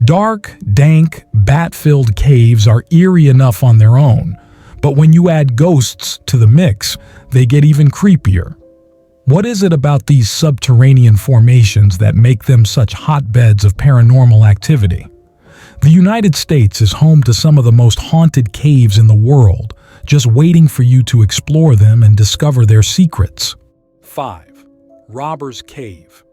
Dark, dank, bat-filled caves are eerie enough on their own, but when you add ghosts to the mix, they get even creepier. What is it about these subterranean formations that make them such hotbeds of paranormal activity? The United States is home to some of the most haunted caves in the world, just waiting for you to explore them and discover their secrets. 5. Robbers Cave.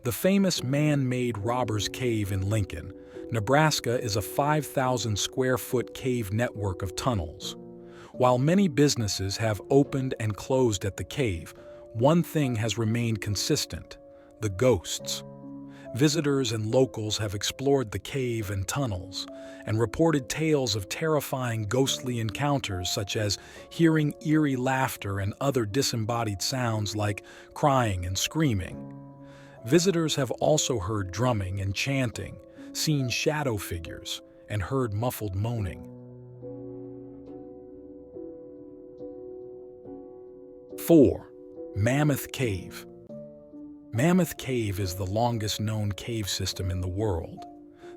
The famous man-made Robbers Cave in Lincoln, Nebraska is a 5,000 square foot cave network of tunnels. While many businesses have opened and closed at the cave, one thing has remained consistent: the ghosts. Visitors and locals have explored the cave and tunnels and reported tales of terrifying ghostly encounters, such as hearing eerie laughter and other disembodied sounds like crying and screaming. Visitors have also heard drumming and chanting, seen shadow figures, and heard muffled moaning. 4. Mammoth Cave. Mammoth Cave is the longest known cave system in the world.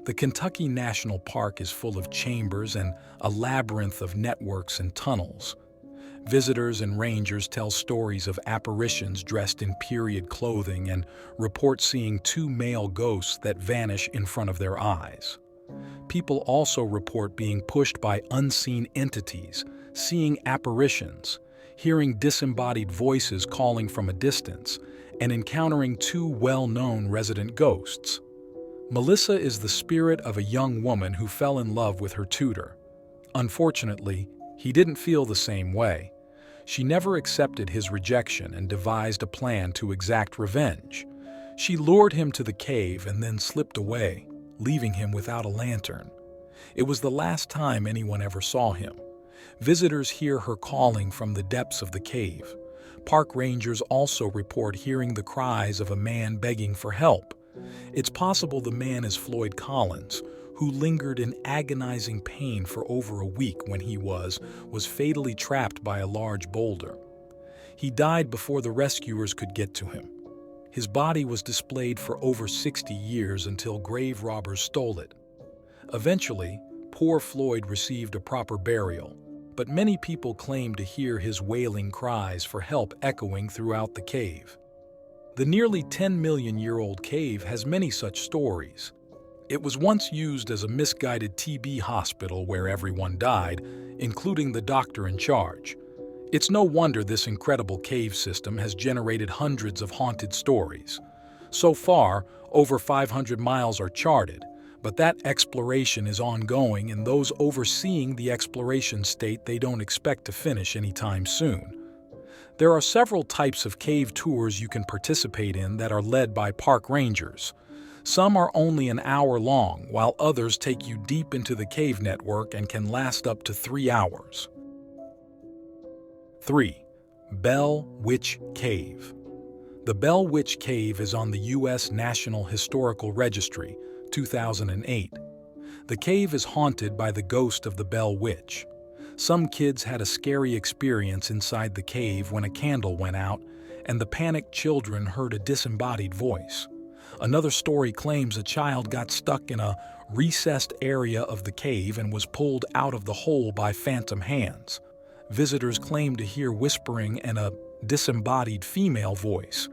The Kentucky National Park is full of chambers and a labyrinth of networks and tunnels. Visitors and rangers tell stories of apparitions dressed in period clothing and report seeing two male ghosts that vanish in front of their eyes. People also report being pushed by unseen entities, seeing apparitions, hearing disembodied voices calling from a distance, and encountering two well-known resident ghosts. Melissa is the spirit of a young woman who fell in love with her tutor. Unfortunately, he didn't feel the same way. She never accepted his rejection and devised a plan to exact revenge. She lured him to the cave and then slipped away, leaving him without a lantern. It was the last time anyone ever saw him. Visitors hear her calling from the depths of the cave. Park rangers also report hearing the cries of a man begging for help. It's possible the man is Floyd Collins, who lingered in agonizing pain for over a week when he was fatally trapped by a large boulder. He died before the rescuers could get to him. His body was displayed for over 60 years until grave robbers stole it. Eventually, poor Floyd received a proper burial, but many people claim to hear his wailing cries for help echoing throughout the cave. The nearly 10-million-year-old cave has many such stories. It was once used as a misguided TB hospital where everyone died, including the doctor in charge. It's no wonder this incredible cave system has generated hundreds of haunted stories. So far, over 500 miles are charted, but that exploration is ongoing, and those overseeing the exploration state they don't expect to finish anytime soon. There are several types of cave tours you can participate in that are led by park rangers. Some are only an hour long, while others take you deep into the cave network and can last up to 3 hours. 3. Bell Witch Cave. The Bell Witch Cave is on the U.S. National Historical Registry, 2008. The cave is haunted by the ghost of the Bell Witch. Some kids had a scary experience inside the cave when a candle went out, and the panicked children heard a disembodied voice. Another story claims a child got stuck in a recessed area of the cave and was pulled out of the hole by phantom hands. Visitors claim to hear whispering and a disembodied female voice.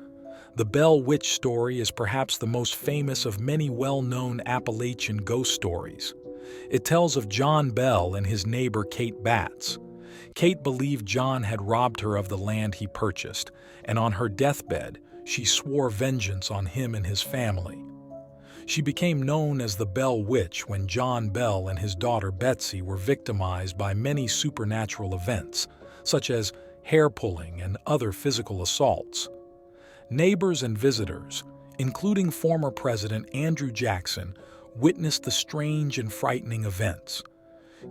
The Bell Witch story is perhaps the most famous of many well-known Appalachian ghost stories. It tells of John Bell and his neighbor Kate Batts. Kate believed John had robbed her of the land he purchased, and on her deathbed, she swore vengeance on him and his family. She became known as the Bell Witch when John Bell and his daughter Betsy were victimized by many supernatural events, such as hair-pulling and other physical assaults. Neighbors and visitors, including former President Andrew Jackson, witnessed the strange and frightening events.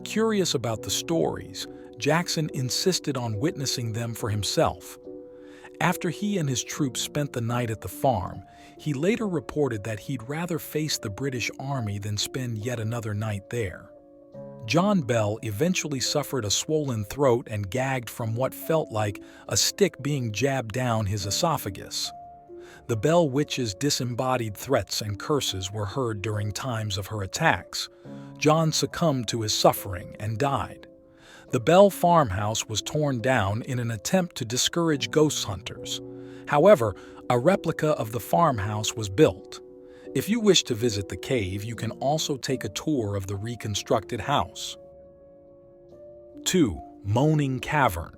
Curious about the stories, Jackson insisted on witnessing them for himself. After he and his troops spent the night at the farm, he later reported that he'd rather face the British Army than spend yet another night there. John Bell eventually suffered a swollen throat and gagged from what felt like a stick being jabbed down his esophagus. The Bell Witch's disembodied threats and curses were heard during times of her attacks. John succumbed to his suffering and died. The Bell farmhouse was torn down in an attempt to discourage ghost hunters. However, a replica of the farmhouse was built. If you wish to visit the cave, you can also take a tour of the reconstructed house. 2. Moaning Cavern.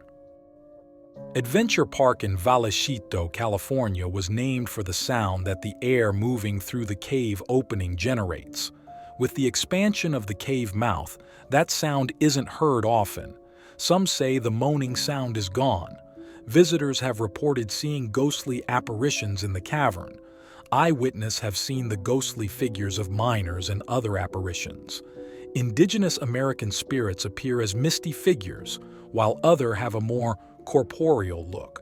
Adventure Park in Vallecito, California was named for the sound that the air moving through the cave opening generates. With the expansion of the cave mouth, that sound isn't heard often. Some say the moaning sound is gone. Visitors have reported seeing ghostly apparitions in the cavern. Eyewitnesses have seen the ghostly figures of miners and other apparitions. Indigenous American spirits appear as misty figures, while others have a more corporeal look.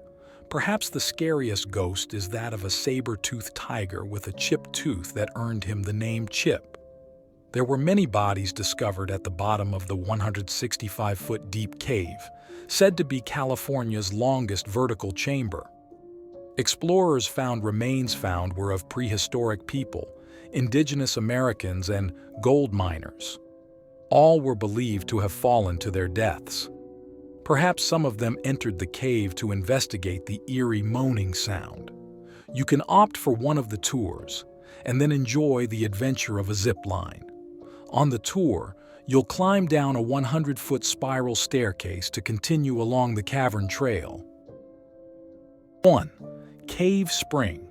Perhaps the scariest ghost is that of a saber-toothed tiger with a chipped tooth that earned him the name Chip. There were many bodies discovered at the bottom of the 165-foot deep cave, said to be California's longest vertical chamber. Explorers found remains found were of prehistoric people, indigenous Americans, and gold miners. All were believed to have fallen to their deaths. Perhaps some of them entered the cave to investigate the eerie moaning sound. You can opt for one of the tours, and then enjoy the adventure of a zip line. On the tour, you'll climb down a 100-foot spiral staircase to continue along the cavern trail. 1. Cave Spring.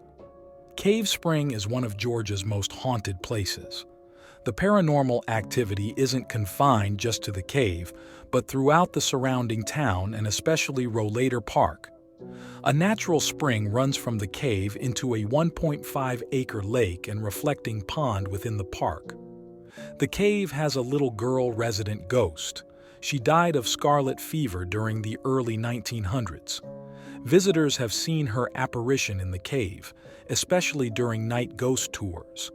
Cave Spring is one of Georgia's most haunted places. The paranormal activity isn't confined just to the cave, but throughout the surrounding town and especially Rollator Park. A natural spring runs from the cave into a 1.5-acre lake and reflecting pond within the park. The cave has a little girl resident ghost. She died of scarlet fever during the early 1900s. Visitors have seen her apparition in the cave, especially during night ghost tours.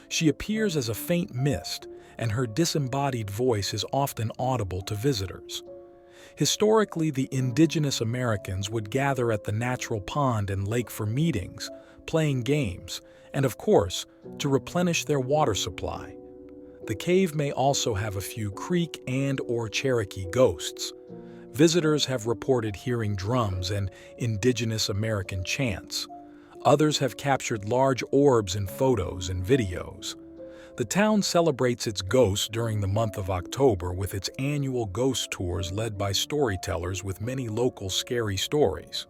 She appears as a faint mist, and her disembodied voice is often audible to visitors. Historically, the indigenous Americans would gather at the natural pond and lake for meetings, playing games, and of course, to replenish their water supply. The cave may also have a few Creek and/or Cherokee ghosts. Visitors have reported hearing drums and indigenous American chants. Others have captured large orbs in photos and videos. The town celebrates its ghosts during the month of October with its annual ghost tours led by storytellers with many local scary stories.